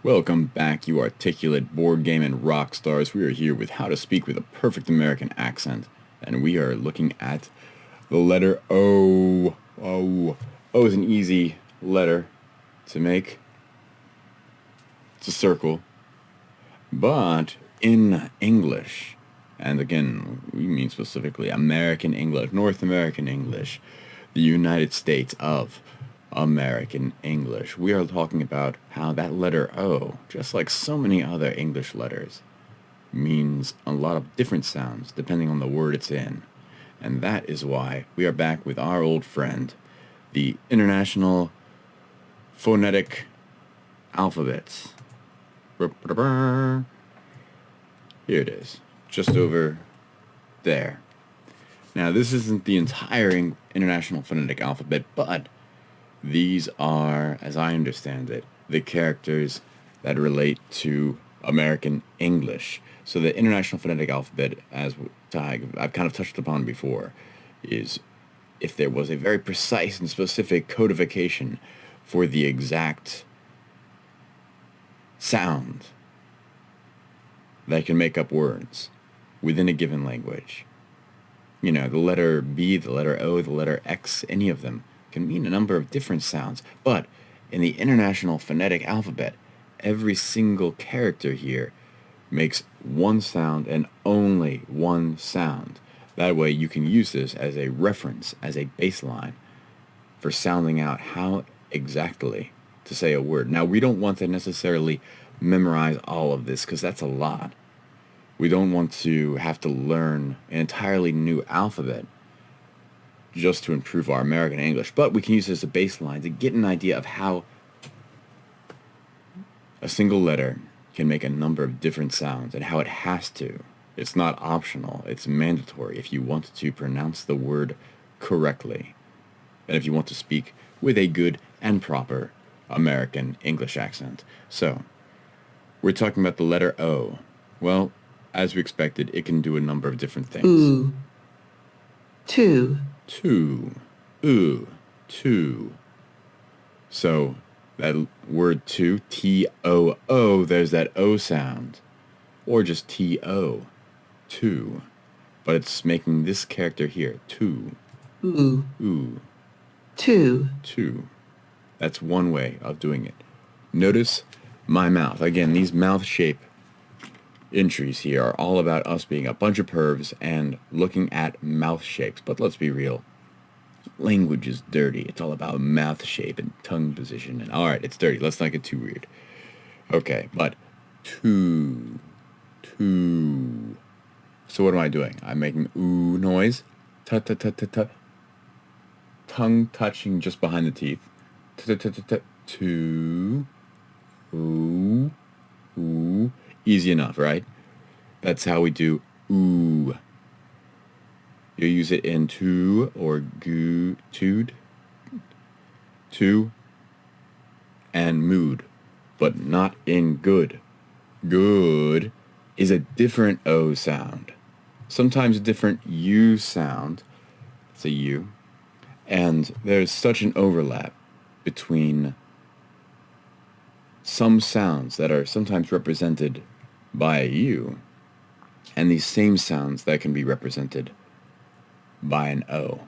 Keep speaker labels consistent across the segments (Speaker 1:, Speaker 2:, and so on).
Speaker 1: Welcome back, you articulate board game and rock stars. We are here with how to speak with a perfect American accent, and we are looking at the letter O. O is an easy letter to make. It's a circle, but in English, and again, we mean specifically American English, North American English, the United States of American English. We are talking about how that letter O, just like so many other English letters, means a lot of different sounds depending on the word it's in. And that is why we are back with our old friend, the International Phonetic Alphabet. Here it is, just over there. Now, this isn't the entire International Phonetic Alphabet, but these are, as I understand it, the characters that relate to American English. So the International Phonetic Alphabet, as I've kind of touched upon before, is if there was a very precise and specific codification for the exact sound that can make up words within a given language. You know, the letter B, the letter O, the letter X, any of them can mean a number of different sounds. But in the International Phonetic Alphabet, every single character here makes one sound and only one sound. That way you can use this as a reference, as a baseline for sounding out how exactly to say a word. Now, we don't want to necessarily memorize all of this because that's a lot. We don't want to have to learn an entirely new alphabet just to improve our American English, but we can use it as a baseline to get an idea of how a single letter can make a number of different sounds and how it has to. It's not optional, it's mandatory if you want to pronounce the word correctly, and if you want to speak with a good and proper American English accent. So, we're talking about the letter O. Well, as we expected, it can do a number of different things.
Speaker 2: Ooh. Two.
Speaker 1: Two. Two. So, that word two, T-O-O, there's that O sound. Or just T-O. Two. But it's making this character here, two.
Speaker 2: Ooh. Two.
Speaker 1: Two. That's one way of doing it. Notice my mouth. Again, these mouth shape entries here are all about us being a bunch of pervs and looking at mouth shapes. But let's be real. Language is dirty. It's all about mouth shape and tongue position. And alright, it's dirty. Let's not get too weird. Okay, but two. So what am I doing? I'm making ooh noise. Tut. Tongue touching just behind the teeth. Two. Ooh. Easy enough, right? That's how we do ooh. You use it in to or tude, to, and mood, but not in good. Good is a different O sound. Sometimes a different U sound. It's a U. And there's such an overlap between some sounds that are sometimes represented by a U and these same sounds that can be represented by an O,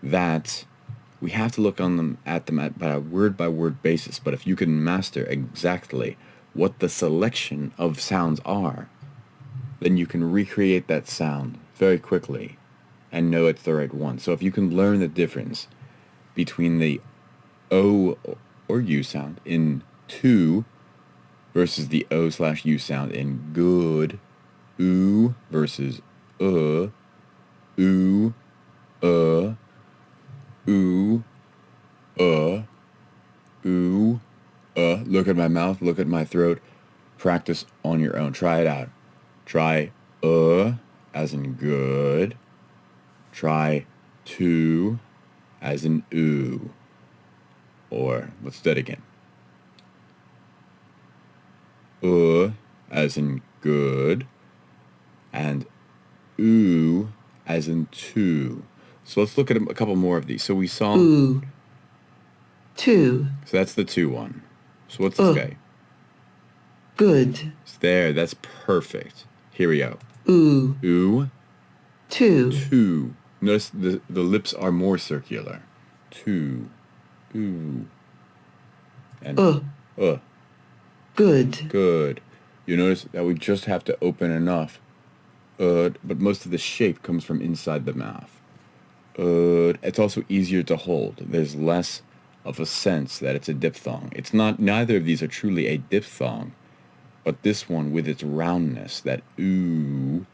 Speaker 1: that we have to look on them at a word by word basis. But if you can master exactly what the selection of sounds are, then you can recreate that sound very quickly and know it's the right one. So if you can learn the difference between the O or U sound in two versus the O/U sound in good, ooh versus ooh, ooh, ooh, ooh, look at my mouth, look at my throat. Practice on your own. Try it out. Try as in good. Try to as in ooh. Or let's do that again. As in good. And ooh as in two. So let's look at a couple more of these. So we saw...
Speaker 2: Two.
Speaker 1: So that's the two one. So what's this guy?
Speaker 2: good,
Speaker 1: There, that's perfect. Here we go.
Speaker 2: oo,
Speaker 1: Ooh,
Speaker 2: two,
Speaker 1: two. Notice the lips are more circular. Two. Ooh. And
Speaker 2: good,
Speaker 1: good. You notice that we just have to open enough. But most of the shape comes from inside the mouth. It's also easier to hold. There's less of a sense that it's a diphthong. It's not, neither of these are truly a diphthong, but this one with its roundness, that ooh,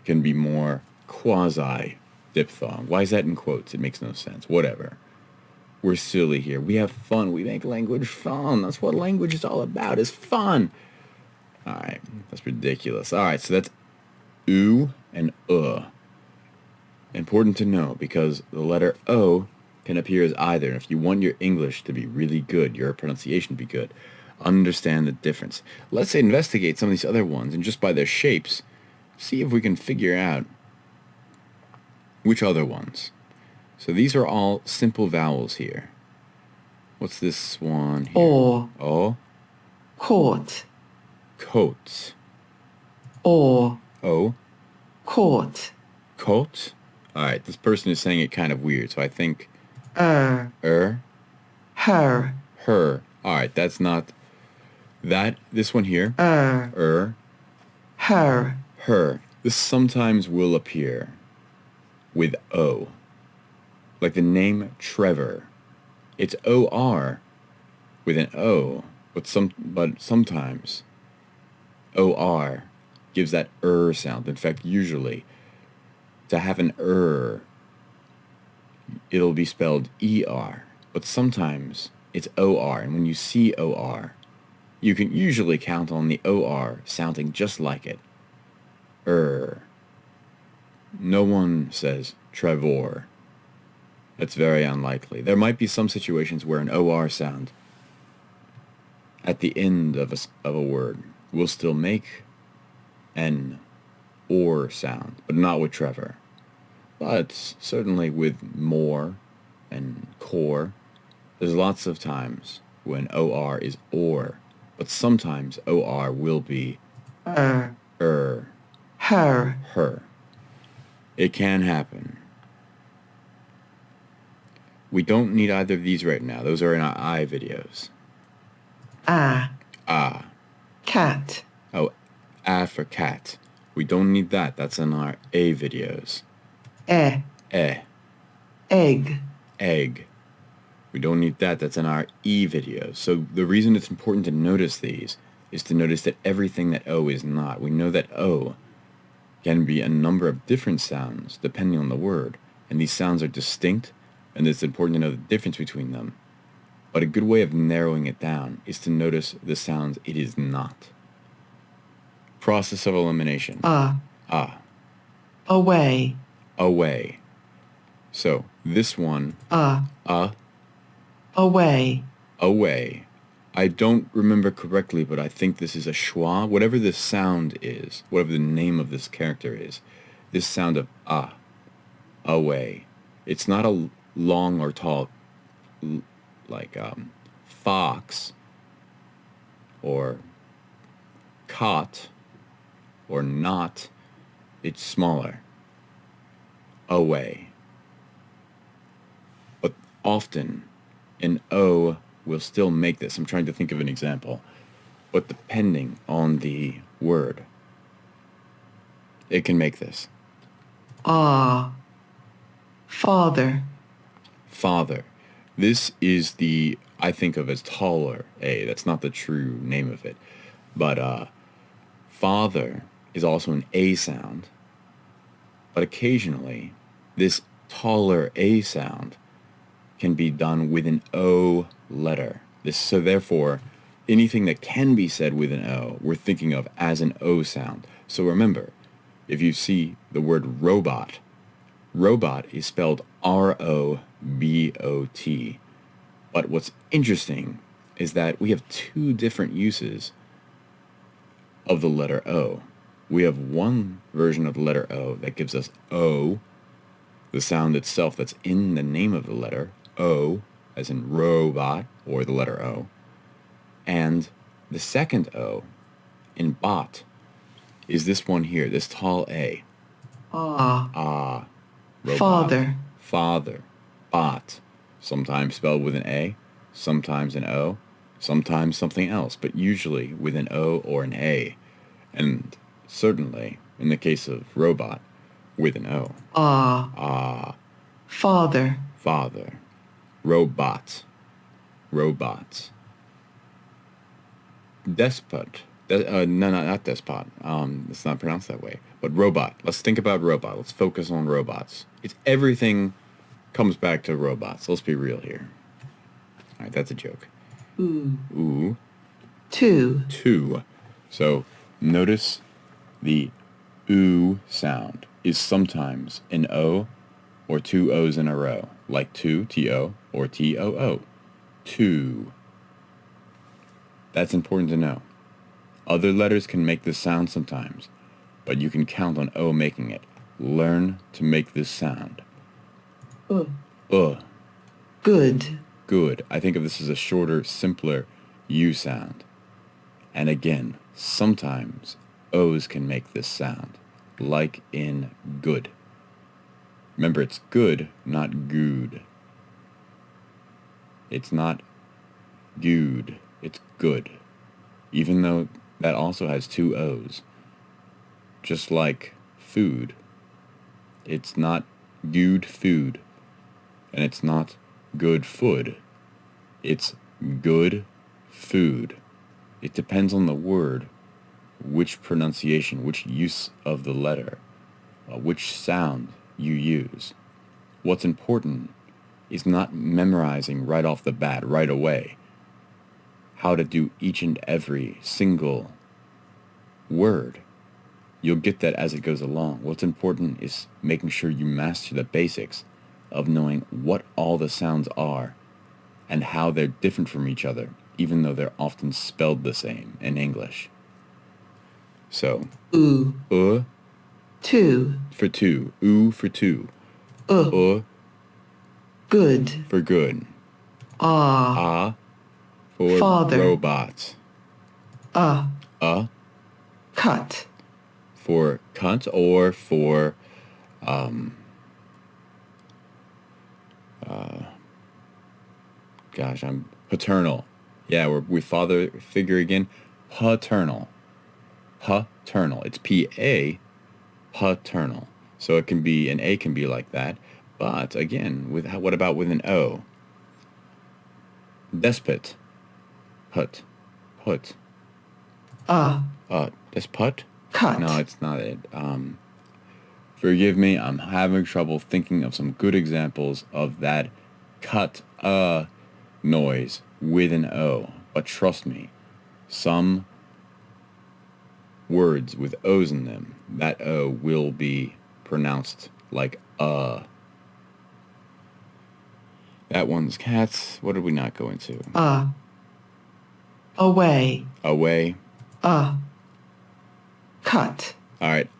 Speaker 1: can be more quasi-diphthong. Why is that in quotes? It makes no sense. Whatever. We're silly here. We have fun. We make language fun. That's what language is all about, is fun. Alright, that's ridiculous. Alright, so that's oo and Important to know because the letter O can appear as either. And if you want your English to be really good, your pronunciation to be good, understand the difference. Let's investigate some of these other ones and just by their shapes, see if we can figure out which other ones. So these are all simple vowels here. What's this one here?
Speaker 2: or, court,
Speaker 1: Coat.
Speaker 2: or,
Speaker 1: O.
Speaker 2: court,
Speaker 1: Coat. Alright, this person is saying it kind of weird, so I think
Speaker 2: her,
Speaker 1: her.
Speaker 2: her,
Speaker 1: Alright, that's not that. This one here.
Speaker 2: her,
Speaker 1: Her. This sometimes will appear with O. Like the name Trevor. It's O-R with an O, but sometimes O-R gives that sound. In fact, usually to have an it'll be spelled E-R, but sometimes it's O-R, and when you see O-R, you can usually count on the O-R sounding just like it. No one says Trevor. That's very unlikely. There might be some situations where an OR sound at the end of a word will still make an or sound, but not with Trevor. But certainly with more and core, there's lots of times when OR is or, but sometimes OR will be
Speaker 2: her,
Speaker 1: her. It can happen. We don't need either of these right now. Those are in our I videos.
Speaker 2: cat,
Speaker 1: Oh, A for cat. We don't need that. That's in our A videos.
Speaker 2: egg,
Speaker 1: Egg. We don't need that. That's in our E videos. So the reason it's important to notice these is to notice that everything that O is not. We know that O can be a number of different sounds depending on the word. And these sounds are distinct, and it's important to know the difference between them. But a good way of narrowing it down is to notice the sounds it is not. Process of elimination.
Speaker 2: away,
Speaker 1: Away. So this one,
Speaker 2: away,
Speaker 1: away. I don't remember correctly, but I think this is a schwa. Whatever this sound is, whatever the name of this character is, this sound of away. It's not a long or tall like fox or cot or not. It's smaller. Away. But often an O will still make this. I'm trying to think of an example. But depending on the word, it can make this.
Speaker 2: father,
Speaker 1: Father. This is the, I think of as taller A. That's not the true name of it. But father is also an A sound. But occasionally, this taller A sound can be done with an O letter. So therefore, anything that can be said with an O, we're thinking of as an O sound. So remember, if you see the word robot, robot is spelled R-O-B-O-T. But what's interesting is that we have two different uses of the letter O. We have one version of the letter O that gives us O, the sound itself that's in the name of the letter, O, as in robot, or the letter O. And the second O in bot is this one here, this tall A.
Speaker 2: Ah.
Speaker 1: Robot.
Speaker 2: Father.
Speaker 1: Father. Bot. Sometimes spelled with an A, sometimes an O, sometimes something else, but usually with an O or an A. And certainly, in the case of robot, with an O.
Speaker 2: Father.
Speaker 1: Father. Robot. Robots. Despot. No, not despot. It's not pronounced that way. But robot. Let's think about robot. Let's focus on robots. It's everything comes back to robots. Let's be real here. All right, that's a joke. Ooh.
Speaker 2: Two.
Speaker 1: Two. So notice the oo sound is sometimes an O or two O's in a row, like two, T-O, or T-O-O. Two. That's important to know. Other letters can make this sound sometimes, but you can count on O making it. Learn to make this sound.
Speaker 2: Good.
Speaker 1: Good. I think of this as a shorter, simpler U sound. And again, sometimes O's can make this sound, like in good. Remember, it's good, not good. It's not good, it's good. Even though that also has two O's. Just like food. It's not good food. And it's not good food. It's good food. It depends on the word, which pronunciation, which use of the letter, which sound you use. What's important is not memorizing right off the bat, right away, how to do each and every single word. You'll get that as it goes along. What's important is making sure you master the basics of knowing what all the sounds are and how they're different from each other, even though they're often spelled the same in English. So,
Speaker 2: Two.
Speaker 1: For two, for two,
Speaker 2: Good.
Speaker 1: for good,
Speaker 2: Ah.
Speaker 1: for
Speaker 2: Father.
Speaker 1: robots,
Speaker 2: Cut.
Speaker 1: for cunt, or for I'm paternal. Yeah, we father figure again. Paternal. Paternal. It's P-A, paternal. So it can be, an A can be like that. But again, what about with an O? Despot. Put. Despot?
Speaker 2: Cut.
Speaker 1: No, it's not it. Forgive me, I'm having trouble thinking of some good examples of that cut noise with an O. But trust me, some words with O's in them, that O will be pronounced like That one's cats. What did we not go into?
Speaker 2: Away.
Speaker 1: Away.
Speaker 2: Cut.
Speaker 1: All right.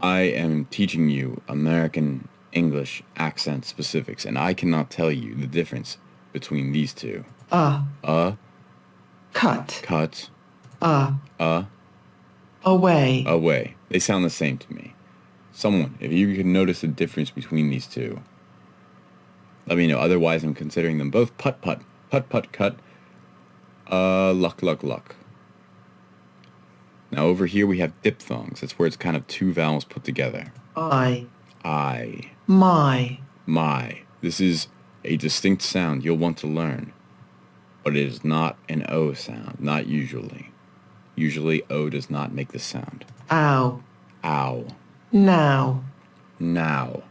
Speaker 1: I am teaching you American English accent specifics, and I cannot tell you the difference between these two.
Speaker 2: Cut.
Speaker 1: Cut.
Speaker 2: Away.
Speaker 1: Away. They sound the same to me. Someone, if you can notice the difference between these two, let me know. Otherwise, I'm considering them both putt-putt. Putt-putt, cut. Luck. Now over here we have diphthongs. That's where it's kind of two vowels put together.
Speaker 2: I.
Speaker 1: My. This is a distinct sound you'll want to learn. But it is not an O sound. Not usually. Usually O does not make this sound.
Speaker 2: Ow.
Speaker 1: Now.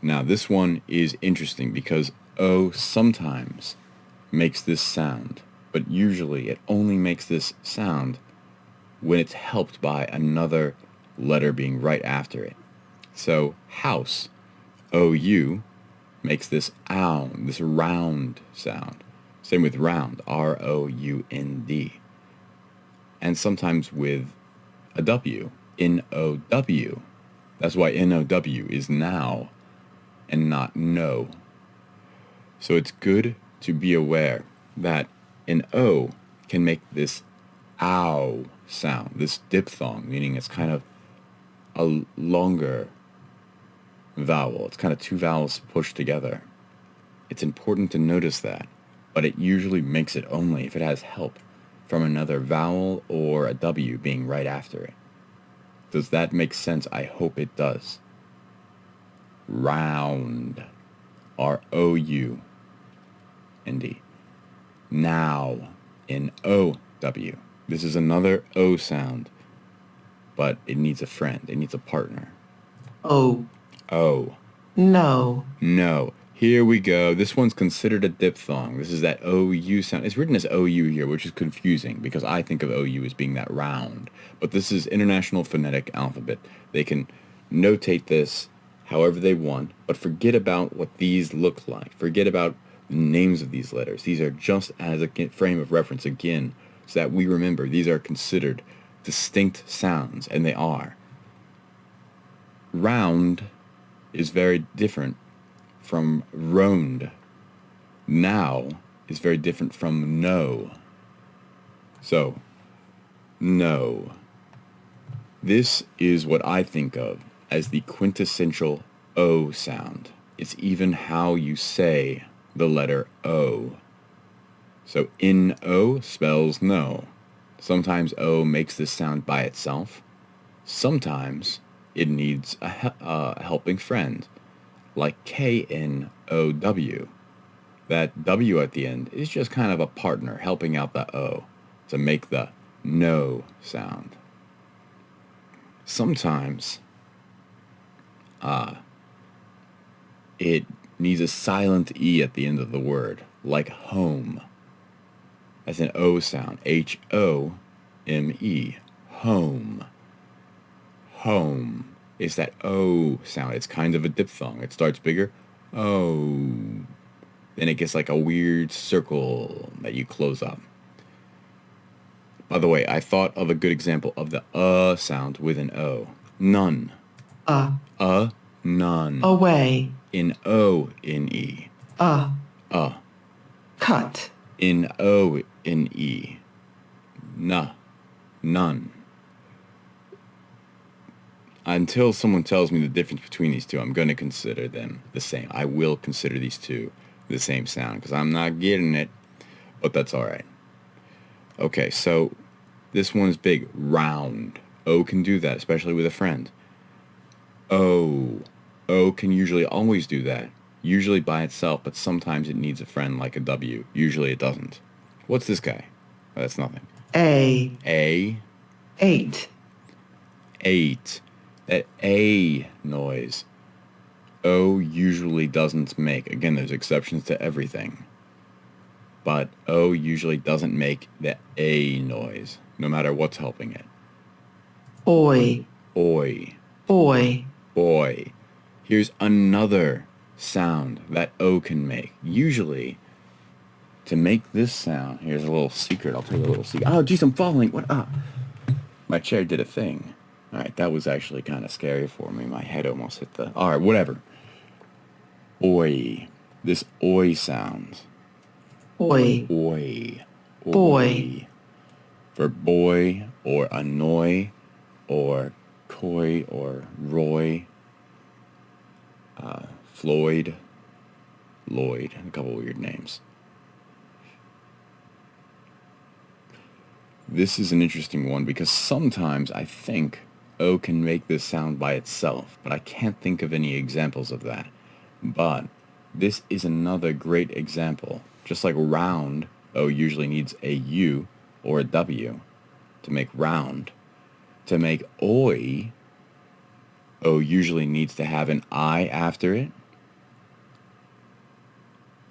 Speaker 1: Now this one is interesting because O sometimes makes this sound. But usually it only makes this sound when it's helped by another letter being right after it. So house, O-U, makes this ow, this round sound. Same with round, R-O-U-N-D. And sometimes with a W, N-O-W. That's why N-O-W is now and not no. So it's good to be aware that an O can make this ow sound, this diphthong, meaning it's kind of a longer vowel. It's kind of two vowels pushed together. It's important to notice that, but it usually makes it only if it has help from another vowel or a W being right after it. Does that make sense? I hope it does. Round. R-O-U-N-D. Now. N-O-W. This is another O sound, but it needs a friend. It needs a partner.
Speaker 2: O.
Speaker 1: O.
Speaker 2: No.
Speaker 1: No. Here we go. This one's considered a diphthong. This is that OU sound. It's written as OU here, which is confusing because I think of OU as being that round. But this is International Phonetic Alphabet. They can notate this however they want, but forget about what these look like. Forget about the names of these letters. These are just as a frame of reference again, so that we remember these are considered distinct sounds, and they are. Round is very different from round. Now is very different from no. So, no. This is what I think of as the quintessential O sound. It's even how you say the letter O. So N-O spells no. Sometimes O makes this sound by itself. Sometimes it needs a helping friend, like K-N-O-W. That W at the end is just kind of a partner helping out the O to make the no sound. Sometimes it needs a silent E at the end of the word, like home. That's an O sound, H-O-M-E, home. Home is that O sound. It's kind of a diphthong. It starts bigger, O. Then it gets like a weird circle that you close up. By the way, I thought of a good example of the sound with an O. None. None.
Speaker 2: Away.
Speaker 1: N-O-N-E.
Speaker 2: Cut.
Speaker 1: N-O-N-E. None. Until someone tells me the difference between these two, I'm going to consider them the same. I will consider these two the same sound because I'm not getting it, but that's all right. Okay, so this one's big. Round. O can do that, especially with a friend. O. O can usually always do that. Usually by itself, but sometimes it needs a friend like a W. Usually it doesn't. What's this guy? Oh, that's nothing.
Speaker 2: A.
Speaker 1: A.
Speaker 2: 8.
Speaker 1: 8. That A noise, O usually doesn't make. Again, there's exceptions to everything. But O usually doesn't make the A noise, no matter what's helping it.
Speaker 2: Oi.
Speaker 1: Oi.
Speaker 2: Boy.
Speaker 1: Boy. Here's another sound that O can make. Usually, to make this sound, here's a little secret. I'll tell you a little secret. Oh, geez, I'm falling. What? My chair did a thing. All right, that was actually kind of scary for me. My head almost hit the... All right, whatever. Oi. This oi sound.
Speaker 2: Oi.
Speaker 1: Oi.
Speaker 2: Boy.
Speaker 1: For boy or annoy or coy or Roy. Floyd. Lloyd. A couple weird names. This is an interesting one because sometimes I think O can make this sound by itself, but I can't think of any examples of that. But this is another great example. Just like round, O usually needs a U or a W to make round. To make oi, O usually needs to have an I after it,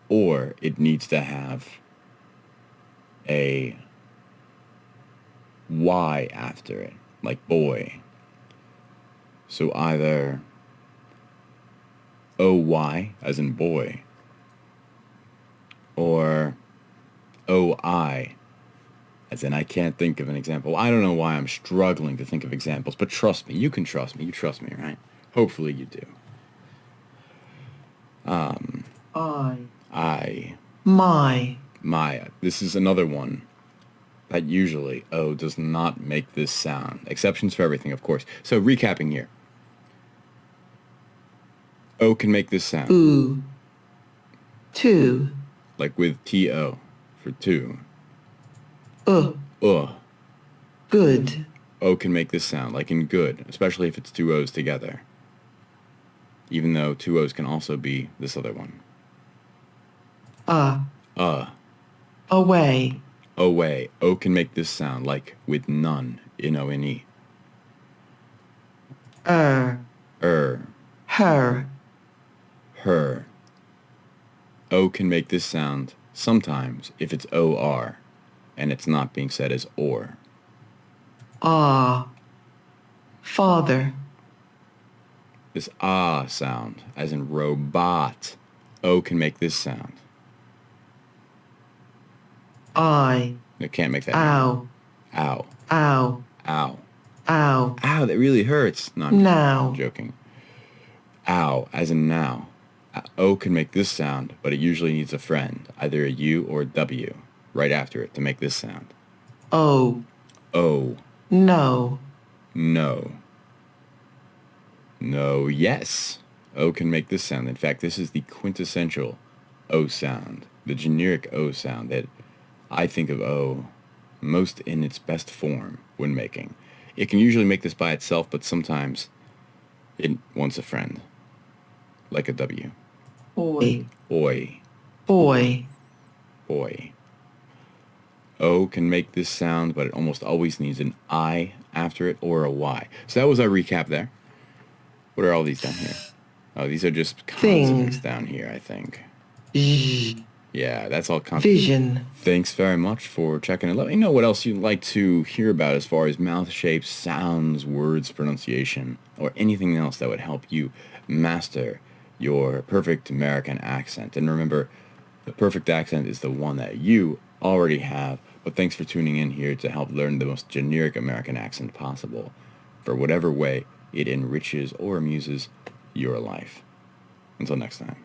Speaker 1: or it needs to have a Y after it, like boy. So either O-Y, as in boy, or O-I, as in I can't think of an example. I don't know why I'm struggling to think of examples, but trust me, you can trust me. You trust me, right? Hopefully you do.
Speaker 2: I.
Speaker 1: I.
Speaker 2: My.
Speaker 1: My. This is another one that usually O does not make this sound. Exceptions for everything, of course. So recapping here. O can make this sound.
Speaker 2: oo, two,
Speaker 1: Like with T-O for two.
Speaker 2: good,
Speaker 1: O can make this sound, like in good, especially if it's two O's together. Even though two O's can also be this other one.
Speaker 2: away,
Speaker 1: Away. O can make this sound, like with none, N-O-N-E.
Speaker 2: her,
Speaker 1: Her. O can make this sound sometimes if it's O-R, and it's not being said as or.
Speaker 2: father,
Speaker 1: This ah sound, as in robot, O can make this sound. It can't make that.
Speaker 2: ow,
Speaker 1: Ow.
Speaker 2: ow,
Speaker 1: Ow.
Speaker 2: ow,
Speaker 1: Ow, that really hurts. No, I'm
Speaker 2: now,
Speaker 1: joking. Ow, as in now. O can make this sound, but it usually needs a friend, either a U or a W, right after it to make this sound.
Speaker 2: o,
Speaker 1: O.
Speaker 2: no,
Speaker 1: No. No, yes. O can make this sound. In fact, this is the quintessential O sound, the generic O sound that I think of O most in its best form when making. It can usually make this by itself, but sometimes it wants a friend, like a W.
Speaker 2: boy,
Speaker 1: Oi,
Speaker 2: boy,
Speaker 1: boy. O can make this sound, but it almost always needs an I after it or a Y. So that was our recap there. What are all these down here? Oh, these are just consonants down here, I think.
Speaker 2: z,
Speaker 1: Yeah, that's all consonants.
Speaker 2: vision,
Speaker 1: Thanks very much for checking it. Let me know what else you'd like to hear about as far as mouth shapes, sounds, words, pronunciation, or anything else that would help you master your perfect American accent. And remember, the perfect accent is the one that you already have, but thanks for tuning in here to help learn the most generic American accent possible for whatever way it enriches or amuses your life. Until next time.